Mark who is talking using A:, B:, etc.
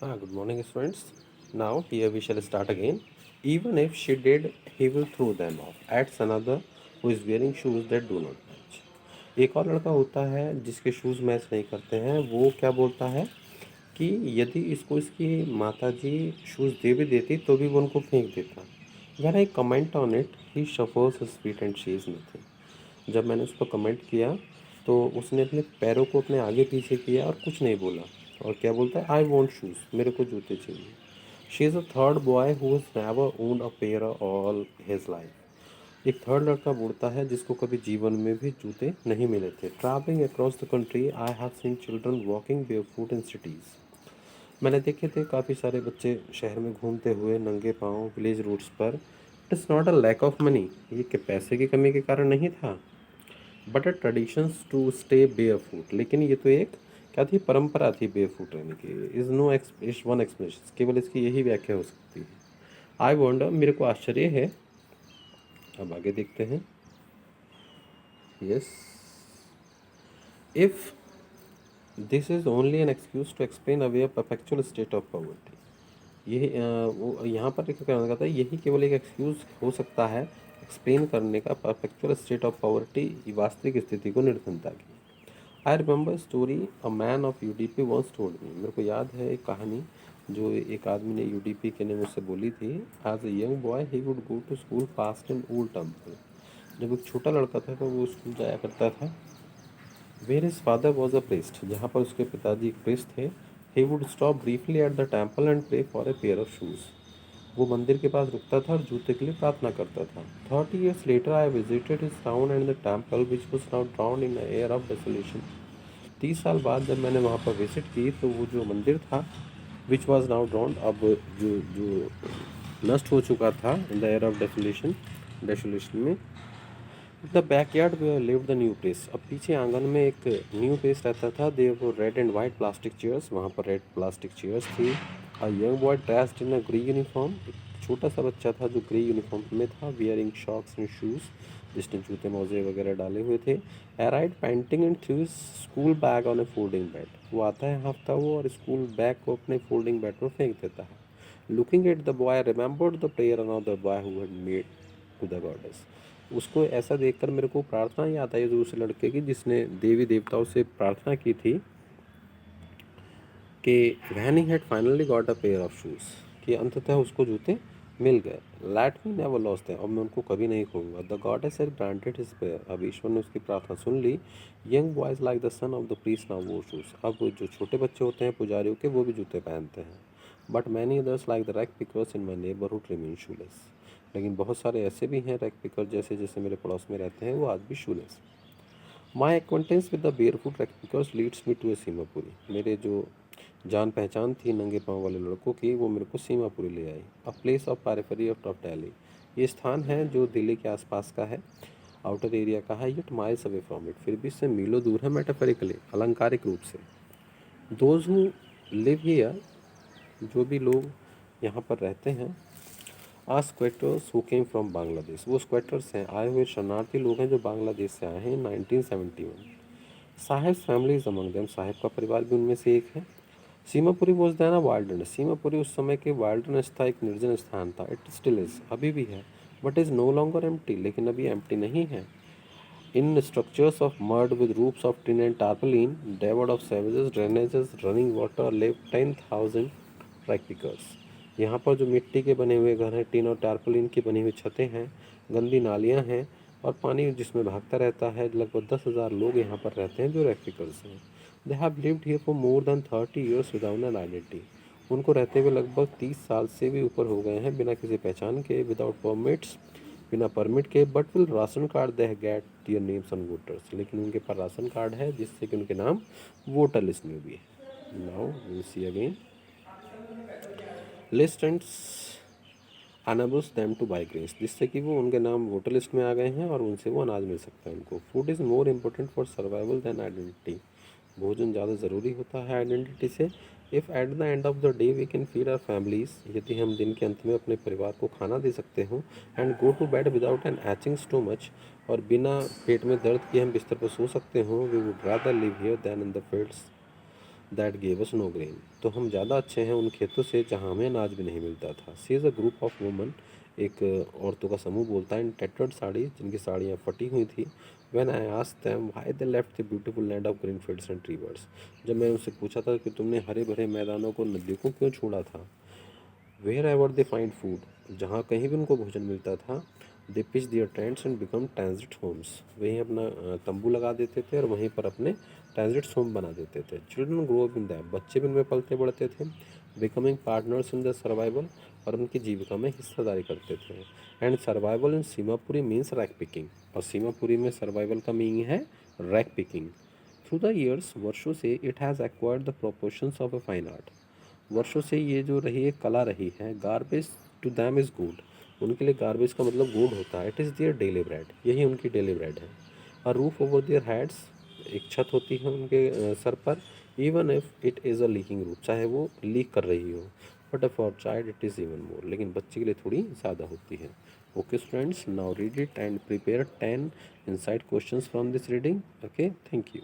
A: Good morning, students. Now, here we shall start again. Even if she did, he will throw them off. Adds another who is wearing shoes that do not match. एक और लड़का होता है जिसके shoes match नहीं करते हैं। वो क्या बोलता है कि यदि इसको इसकी माता जी शूज़ दे भी देती तो भी वो उनको फेंक देता। When I comment on it, he shuffles his feet and says nothing. जब मैंने उस पर कमेंट किया तो उसने अपने पैरों को अपने आगे पीछे किया और कुछ नहीं बोला। और क्या बोलता है, आई वॉन्ट शूज़, मेरे को जूते चाहिए। She is a third boy who has never owned a pair all his life. एक थर्ड लड़का बोलता है जिसको कभी जीवन में भी जूते नहीं मिले थे। Travelling across the country I have seen children walking barefoot in cities. मैंने देखे थे काफ़ी सारे बच्चे शहर में घूमते हुए नंगे पाँव विलेज रूट्स पर। It is not a lack of money, ये कि पैसे की कमी के कारण नहीं था, but a traditions to stay bare foot. लेकिन ये तो एक क्या थी, परंपरा थी बेयर फूट रहने की। Is no is one explanation, केवल इसकी यही व्याख्या हो सकती है। आई वॉन्डर, मेरे को आश्चर्य है। अब आगे देखते हैं। Yes, if this is only an excuse to explain away a perpetual state of poverty. ये वो यहाँ पर क्या कहना चाहता है, यही केवल एक एक्सक्यूज हो सकता है एक्सप्लेन करने का परफेक्चुअल स्टेट ऑफ पॉवर्टी, वास्तविक स्थिति को निर्धनता की। I remember story a man of UDP once told me. मेरे को याद है एक कहानी जो एक आदमी ने यूडीपी के ने मुझसे बोली थी। As a young boy he would go to school past an old temple. जब एक छोटा लड़का था तो वो स्कूल जाया करता था। Where his father was a priest, जहाँ पर उसके पिताजी एक प्रीस्ट थे। He would stop briefly at the temple and pray for a pair of shoes. वो मंदिर के पास रुकता था और जूते के लिए प्रार्थना करता था। 30 years later I visited his town and the temple which was now drowned in the air of desolation। 30 साल बाद जब मैंने वहाँ पर विजिट की तो वो जो मंदिर था विच वॉज नाउ ड्राउंड, अब जो जो नष्ट हो चुका था in the air of desolation, desolation में। The backyard where lived the new place. अब पीछे आंगन में एक न्यू प्लेस रहता था। देयर वो red and white plastic chairs, वहाँ पर रेड प्लास्टिक चेयर्स थी। अ young boy dressed in a grey uniform, एक छोटा सा बच्चा था जो ग्रे यूनिफॉर्म में था। वियरिंग शॉक्स एंड शूज़, जिसने जूते मोजे वगैरह डाले हुए थे। Aired painting and through school bag on A folding bed. वो आता है हाँफता वो और स्कूल बैग को अपने फोल्डिंग बेड पर फेंक देता है। Looking at the boy remembered the prayer another boy who had made to the goddess. उसको ऐसा देखकर मेरे को प्रार्थना याद आई उस लड़के की जिसने देवी देवताओं से प्रार्थना की थी कि when he had finally got a pair of shoes, कि अंततः उसको जूते मिल गए। Let me never lost them, अब मैं उनको कभी नहीं खोऊंगा। The goddess had granted his prayer, अब ईश्वर ने उसकी प्रार्थना सुन ली। Young boys like the son of the priest now वो शूज़, अब जो छोटे बच्चे होते हैं पुजारियों के वो भी जूते पहनते हैं। But many others like the rag pickers in my neighbourhood remain shoelace. लेकिन बहुत सारे ऐसे भी हैं रैक पिकर जैसे जैसे मेरे पड़ोस में रहते हैं, वो आज भी shoeless. My acquaintance with the barefoot rag pickers leads me to a Seemapuri. मेरे जो जान पहचान थी नंगे पाँव वाले लड़कों की, वो मेरे को सीमापुरी ले आई। A place of periphery of top Delhi, ये स्थान है जो दिल्ली के आसपास का है, आउटर एरिया का है। Yet miles away from it, फिर भी इससे मीलों दूर है मेटाफरिकली, अलंकारिक रूप से। दोज हु लिव हियर, जो भी लोग यहाँ पर रहते हैं, are squatters who came from Bangladesh. वो स्क्वेटर्स हैं, आए हुए शरणार्थी लोग हैं जो बांग्लादेश से आए हैं 1971। Saheb family is among them, Saheb का परिवार भी उनमें से एक है। Seemapuri was then a wildness, Seemapuri उस समय के वाइल्डनेस था, एक निर्जन स्थान था। इट स्टिल इज, अभी भी है। But is no longer empty, लेकिन अभी एम्प्टी नहीं है। In structures of mud with roofs of tin and tarpaulin, डेवर्ड of sewages, drainages, running water, live 10,000 rag pickers. यहाँ पर जो मिट्टी के बने हुए घर हैं, टिन और टार्पलिन की बनी हुई छतें हैं, गंदी नालियाँ हैं और पानी जिसमें भागता रहता है। लगभग 10,000 लोग यहाँ पर रहते हैं जो रैक पिकर्स हैं। They have lived here for more than 30 years without an identity. उनको रहते हुए लगभग 30 साल से भी ऊपर हो गए हैं बिना किसी पहचान के, विदाउट परमिट्स, बिना परमिट के। But will ration card they get their names on voters, लेकिन उनके पास राशन कार्ड है जिससे कि उनके नाम वोटर लिस्ट में भी है। Now will see again list and enables them to buy grace, जिससे कि वो उनके नाम वोटर लिस्ट में आ गए हैं और उनसे वो अनाज मिल सकता है उनको। Food is more important for survival than identity, भोजन ज़्यादा ज़रूरी होता है आइडेंटिटी से। If at the end of the day we can feed our families, यदि हम दिन के अंत में अपने परिवार को खाना दे सकते हो, and go to bed without an aching stomach, और बिना पेट में दर्द के हम बिस्तर पर सो सकते हो, we would rather live here than in the fields that gave us no grain. तो हम ज़्यादा अच्छे हैं उन खेतों से जहाँ हमें अनाज भी नहीं मिलता था। See is a group of women, एक औरतों का समूह बोलता है, इन टैटर्ड साड़ी, जिनकी साड़ियाँ फटी हुई थी। When I asked them why they left the beautiful land of green fields and reverse, जब मैं उनसे पूछा था कि तुमने हरे भरे मैदानों को, नदियों को क्यों छोड़ा था। Wherever they find food, जहाँ कहीं भी उनको भोजन मिलता था, they pitch their tents and become transit homes, वहीं अपना तंबू लगा देते थे और वहीं पर अपने ट्रांजिट होम बना देते थे। Children grow up in that, बच्चे भी उनमें पलते बढ़ते थे। Becoming partners in the survival, और उनकी जीविका में हिस्सेदारी करते थे। And survival in Seemapuri means rag picking, और सीमापुरी में सर्वाइवल का मीनिंग है rag picking. Through the years, वर्षों से, it has acquired the proportions of a fine art, वर्षों से ये जो रही एक कला रही है। Garbage to them is good, उनके लिए गार्बेज का मतलब गुड होता है। It is their daily bread, यही उनकी डेली ब्रेड है। A roof over their heads, एक छत होती है उनके सर पर। Even if it is a leaking roof, चाहे वो लीक कर रही हो। But for child it is even more, लेकिन बच्चे के लिए थोड़ी ज़्यादा होती है। Okay students, now read it and prepare 10 inside questions from this reading. Okay, thank you.